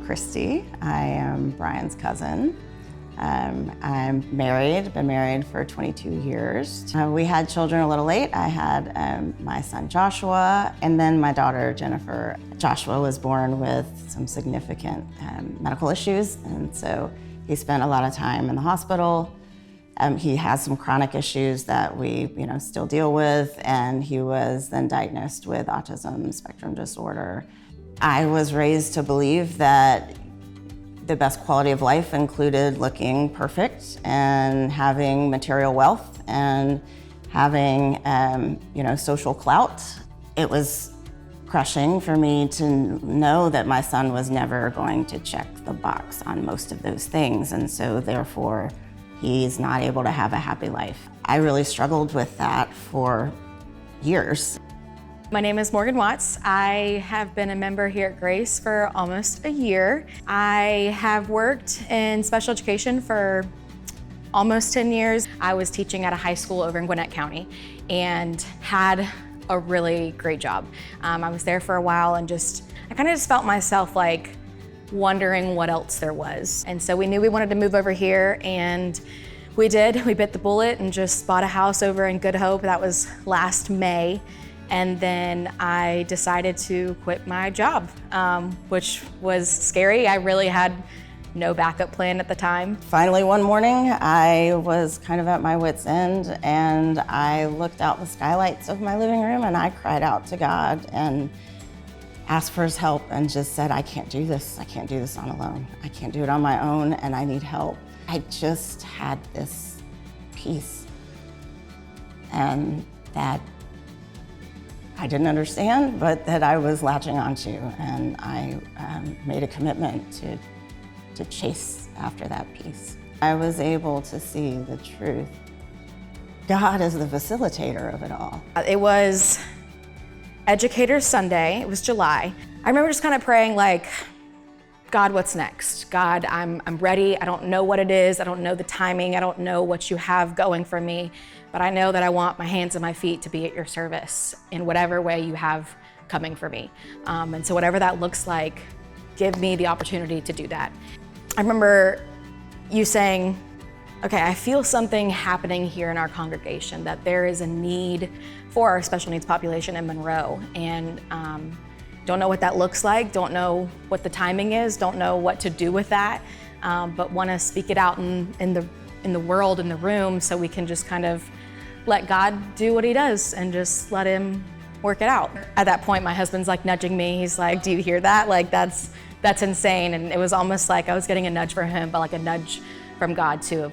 Christy. I am Brian's cousin. I'm married, been married for 22 years. We had children a little late. I had my son Joshua and then my daughter Jennifer. Joshua was born with some significant medical issues, and so he spent a lot of time in the hospital. He has some chronic issues that we still deal with, and he was then diagnosed with autism spectrum disorder. I was raised to believe that the best quality of life included looking perfect and having material wealth and having social clout. It was crushing for me to know that my son was never going to check the box on most of those things, and so therefore he's not able to have a happy life. I really struggled with that for years. My name is Morgan Watts. I have been a member here at Grace for almost a year. I have worked in special education for almost 10 years. I was teaching at a high school over in Gwinnett County and had a really great job. I was there for a while and I kind of just felt myself like wondering what else there was. And so we knew we wanted to move over here, and we did. We bit the bullet and just bought a house over in Good Hope. That was last May. And then I decided to quit my job, which was scary. I really had no backup plan at the time. Finally, one morning, I was kind of at my wit's end, and I looked out the skylights of my living room and I cried out to God and asked for his help and just said, I can't do this. I can't do this on alone. I can't do it on my own, and I need help. I just had this peace, and that I didn't understand, but that I was latching onto, and I made a commitment to chase after that peace. I was able to see the truth. God is the facilitator of it all. It was Educators Sunday, it was July. I remember just kind of praying like, God, what's next? God, I'm ready. I don't know what it is. I don't know the timing. I don't know what you have going for me, but I know that I want my hands and my feet to be at your service in whatever way you have coming for me. And so whatever that looks like, give me the opportunity to do that. I remember you saying, okay, I feel something happening here in our congregation, that there is a need for our special needs population in Monroe. And don't know what that looks like, don't know what the timing is, don't know what to do with that, but want to speak it out in the world, in the room, so we can just kind of let God do what he does and just let him work it out. At that point, my husband's like nudging me. He's like, do you hear that? Like, that's insane. And it was almost like I was getting a nudge from him, but like a nudge from God too.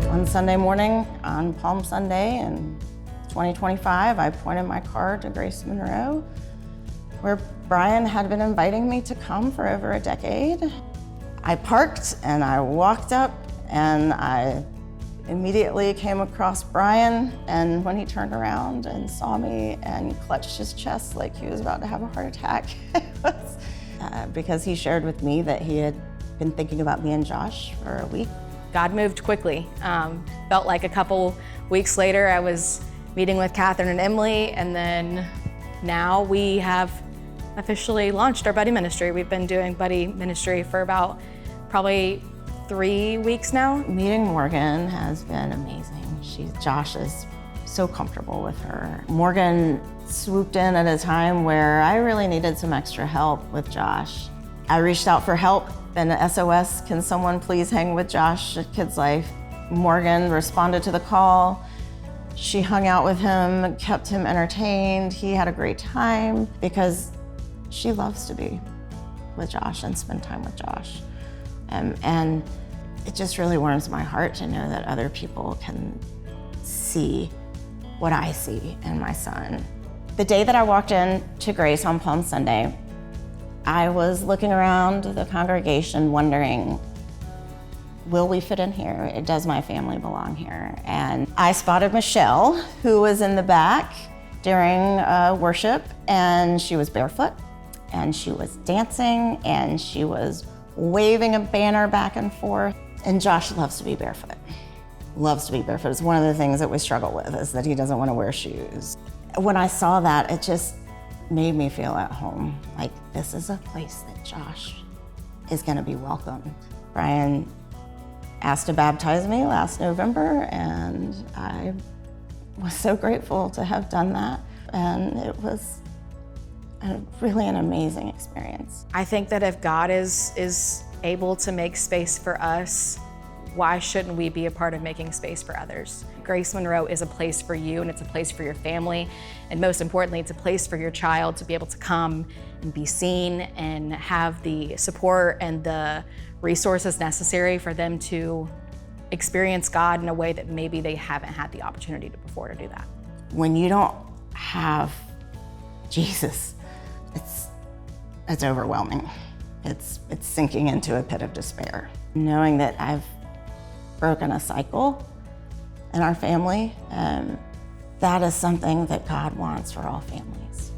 One Sunday morning on Palm Sunday in 2025, I pointed my car to Grace Monroe, where Brian had been inviting me to come for over a decade. I parked and I walked up, and I immediately came across Brian, and when he turned around and saw me and clutched his chest like he was about to have a heart attack, it was because he shared with me that he had been thinking about me and Josh for a week. God moved quickly. Felt like a couple weeks later I was meeting with Catherine and Emily, and then now we have officially launched our buddy ministry. We've been doing buddy ministry for about probably 3 weeks now. Meeting Morgan has been amazing. Josh is so comfortable with her. Morgan swooped in at a time where I really needed some extra help with Josh. I reached out for help and SOS, can someone please hang with Josh at Kids Life? Morgan responded to the call. She hung out with him, kept him entertained. He had a great time because she loves to be with Josh and spend time with Josh. And it just really warms my heart to know that other people can see what I see in my son. The day that I walked in to Grace on Palm Sunday, I was looking around the congregation wondering, will we fit in here? Does my family belong here? And I spotted Michelle, who was in the back during worship, and she was barefoot, and she was dancing, and she was waving a banner back and forth. And Josh loves to be barefoot. Loves to be barefoot. It's one of the things that we struggle with, is that he doesn't want to wear shoes. When I saw that, it just made me feel at home. Like, this is a place that Josh is gonna be welcomed. Brian asked to baptize me last November, and I was so grateful to have done that. And it was really an amazing experience. I think that if God is able to make space for us, why shouldn't we be a part of making space for others? Grace Monroe is a place for you, and it's a place for your family, and most importantly, it's a place for your child to be able to come and be seen and have the support and the resources necessary for them to experience God in a way that maybe they haven't had the opportunity to before to do that. When you don't have Jesus, it's overwhelming. It's sinking into a pit of despair. Knowing that I've broken a cycle in our family, that is something that God wants for all families.